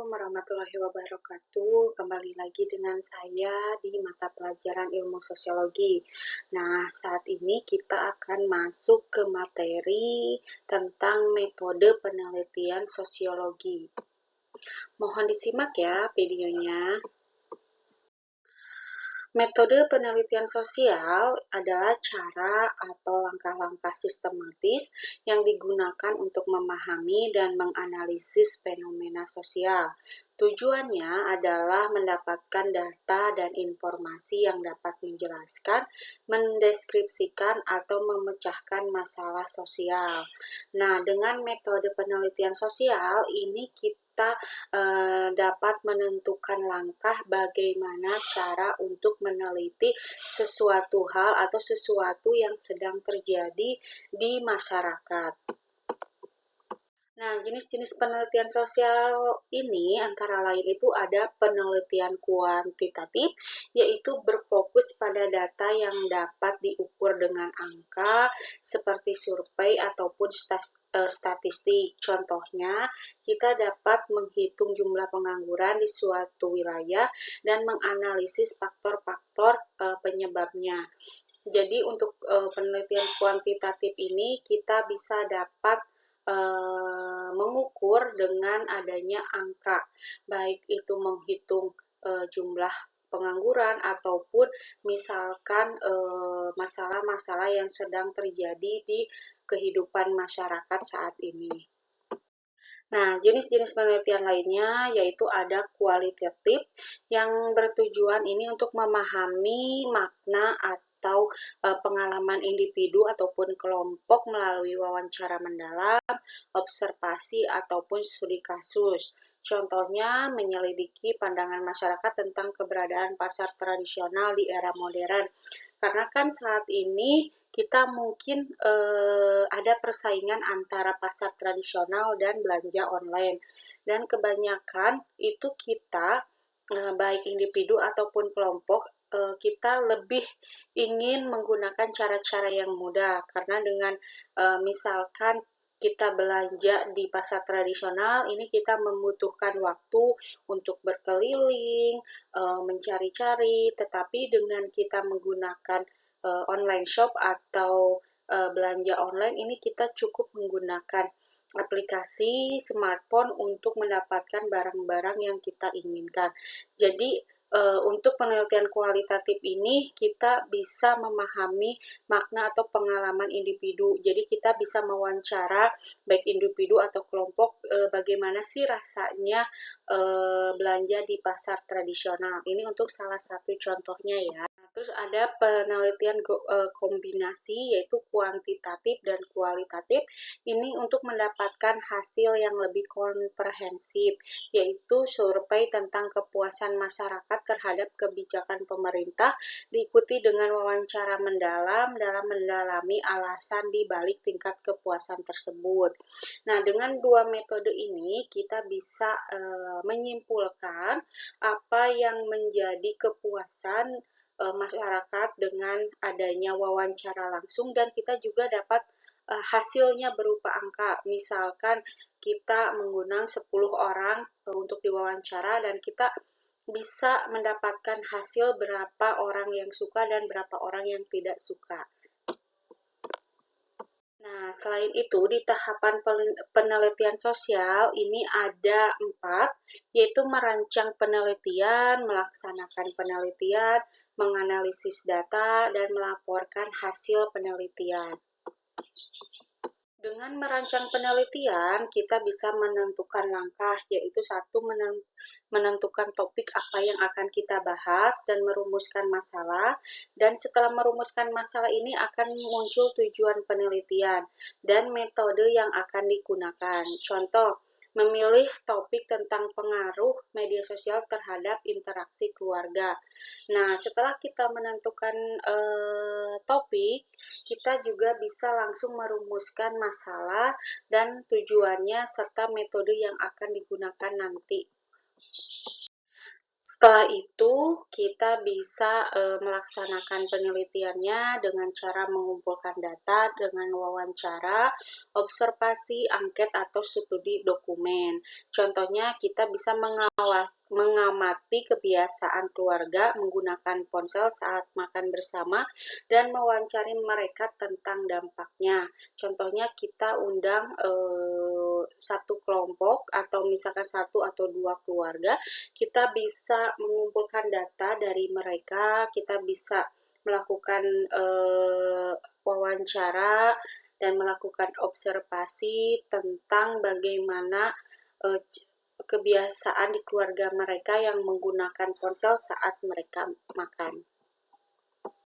Assalamualaikum warahmatullahi wabarakatuh. Kembali lagi dengan saya di mata pelajaran ilmu sosiologi. Nah, saat ini kita akan masuk ke materi tentang metode penelitian sosiologi. Mohon disimak ya videonya. Metode penelitian sosial adalah cara atau langkah-langkah sistematis yang digunakan untuk memahami dan menganalisis fenomena sosial. Tujuannya adalah mendapatkan data dan informasi yang dapat menjelaskan, mendeskripsikan, atau memecahkan masalah sosial. Nah, dengan metode penelitian sosial ini kita dapat menentukan langkah bagaimana cara untuk meneliti sesuatu hal atau sesuatu yang sedang terjadi di masyarakat. Nah, jenis-jenis penelitian sosial ini antara lain itu ada penelitian kuantitatif, yaitu berfokus pada data yang dapat diukur dengan angka seperti survei ataupun statistik. Contohnya, kita dapat menghitung jumlah pengangguran di suatu wilayah dan menganalisis faktor-faktor penyebabnya. Jadi untuk penelitian kuantitatif ini kita bisa dapat mengukur dengan adanya angka, baik itu menghitung jumlah pengangguran ataupun misalkan masalah-masalah yang sedang terjadi di kehidupan masyarakat saat ini. Nah, jenis-jenis penelitian lainnya yaitu ada kualitatif yang bertujuan ini untuk memahami makna atau pengalaman individu ataupun kelompok melalui wawancara mendalam, observasi, ataupun studi kasus. Contohnya, menyelidiki pandangan masyarakat tentang keberadaan pasar tradisional di era modern. Karena kan saat ini kita mungkin ada persaingan antara pasar tradisional dan belanja online. Dan kebanyakan itu kita, baik individu ataupun kelompok, kita lebih ingin menggunakan cara-cara yang mudah. Karena dengan misalkan kita belanja di pasar tradisional, ini kita membutuhkan waktu untuk berkeliling, mencari-cari, tetapi dengan kita menggunakan online shop atau belanja online ini kita cukup menggunakan aplikasi smartphone untuk mendapatkan barang-barang yang kita inginkan. Jadi untuk penelitian kualitatif ini kita bisa memahami makna atau pengalaman individu. Jadi kita bisa mewawancara baik individu atau kelompok bagaimana sih rasanya belanja di pasar tradisional. Ini untuk salah satu contohnya ya. Terus ada penelitian kombinasi yaitu kuantitatif dan kualitatif. Ini untuk mendapatkan hasil yang lebih komprehensif, yaitu survei tentang kepuasan masyarakat terhadap kebijakan pemerintah diikuti dengan wawancara mendalam dalam mendalami alasan di balik tingkat kepuasan tersebut. Nah, dengan dua metode ini kita bisa menyimpulkan apa yang menjadi kepuasan masyarakat dengan adanya wawancara langsung, dan kita juga dapat hasilnya berupa angka. Misalkan kita mengundang 10 orang untuk diwawancara dan kita bisa mendapatkan hasil berapa orang yang suka dan berapa orang yang tidak suka. Nah, selain itu di tahapan penelitian sosial ini ada 4, yaitu merancang penelitian, melaksanakan penelitian, menganalisis data, dan melaporkan hasil penelitian. Dengan merancang penelitian, kita bisa menentukan langkah, yaitu satu, menentukan topik apa yang akan kita bahas dan merumuskan masalah. Dan setelah merumuskan masalah ini akan muncul tujuan penelitian dan metode yang akan digunakan. Contoh, memilih topik tentang pengaruh media sosial terhadap interaksi keluarga. Nah, setelah kita menentukan topik, kita juga bisa langsung merumuskan masalah dan tujuannya serta metode yang akan digunakan nanti. Setelah itu, kita bisa melaksanakan penelitiannya dengan cara mengumpulkan data dengan wawancara, observasi, angket, atau studi dokumen. Contohnya, kita bisa mengamati kebiasaan keluarga menggunakan ponsel saat makan bersama dan mewawancari mereka tentang dampaknya. Contohnya, kita undang satu kelompok atau misalkan satu atau dua keluarga, kita bisa mengumpulkan data dari mereka, kita bisa melakukan wawancara dan melakukan observasi tentang bagaimana kebiasaan di keluarga mereka yang menggunakan ponsel saat mereka makan.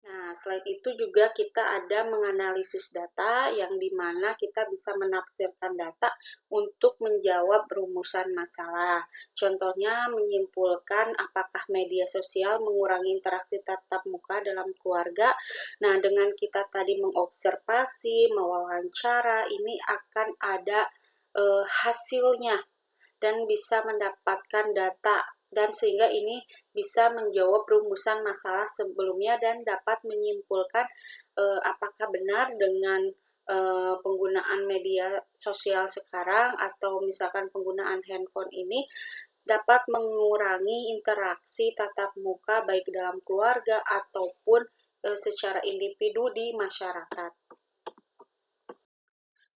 Nah, selain itu juga kita ada menganalisis data yang dimana kita bisa menafsirkan data untuk menjawab rumusan masalah. Contohnya menyimpulkan apakah media sosial mengurangi interaksi tatap muka dalam keluarga. Nah, dengan kita tadi mengobservasi, mewawancara, ini akan ada hasilnya dan bisa mendapatkan data dan sehingga ini bisa menjawab rumusan masalah sebelumnya dan dapat menyimpulkan apakah benar dengan penggunaan media sosial sekarang atau misalkan penggunaan handphone ini dapat mengurangi interaksi tatap muka baik dalam keluarga ataupun secara individu di masyarakat.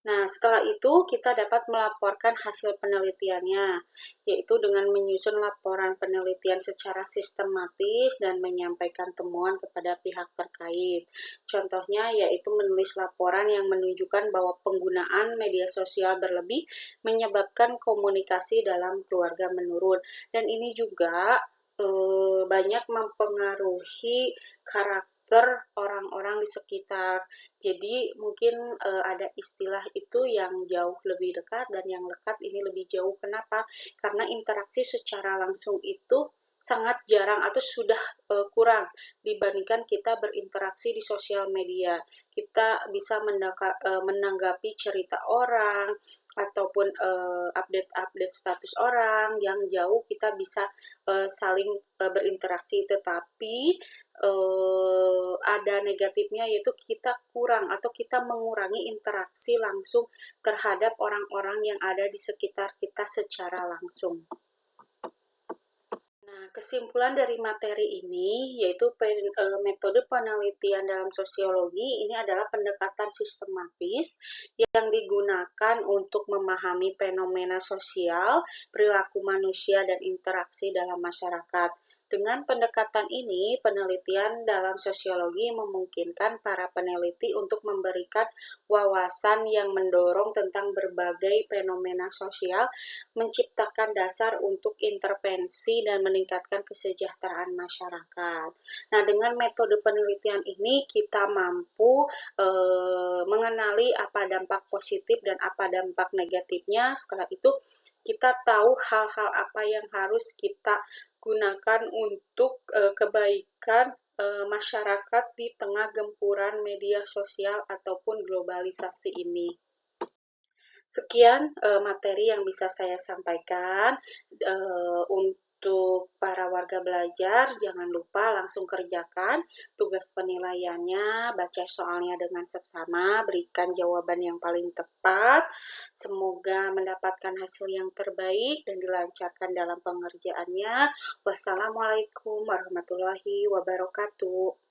Nah, setelah itu kita dapat melaporkan hasil penelitiannya, yaitu dengan menyusun laporan penelitian secara sistematis dan menyampaikan temuan kepada pihak terkait. Contohnya yaitu menulis laporan yang menunjukkan bahwa penggunaan media sosial berlebih menyebabkan komunikasi dalam keluarga menurun. Dan ini juga banyak mempengaruhi karakter orang-orang di sekitar. Jadi mungkin ada istilah itu yang jauh lebih dekat dan yang dekat ini lebih jauh. Kenapa? Karena interaksi secara langsung itu sangat jarang atau sudah kurang dibandingkan kita berinteraksi di sosial media. Kita bisa menanggapi cerita orang ataupun update-update status orang yang jauh, kita bisa saling berinteraksi, tetapi ada negatifnya yaitu kita kurang atau kita mengurangi interaksi langsung terhadap orang-orang yang ada di sekitar kita secara langsung. Nah, kesimpulan dari materi ini yaitu metode penelitian dalam sosiologi ini adalah pendekatan sistematis yang digunakan untuk memahami fenomena sosial, perilaku manusia, dan interaksi dalam masyarakat. Dengan pendekatan ini, penelitian dalam sosiologi memungkinkan para peneliti untuk memberikan wawasan yang mendorong tentang berbagai fenomena sosial, menciptakan dasar untuk intervensi dan meningkatkan kesejahteraan masyarakat. Nah, dengan metode penelitian ini kita mampu mengenali apa dampak positif dan apa dampak negatifnya. Setelah itu kita tahu hal-hal apa yang harus kita gunakan untuk kebaikan masyarakat di tengah gempuran media sosial ataupun globalisasi ini. Sekian materi yang bisa saya sampaikan. Untuk para warga belajar, jangan lupa langsung kerjakan tugas penilaiannya, baca soalnya dengan seksama, berikan jawaban yang paling tepat. Semoga mendapatkan hasil yang terbaik dan dilancarkan dalam pengerjaannya. Wassalamualaikum warahmatullahi wabarakatuh.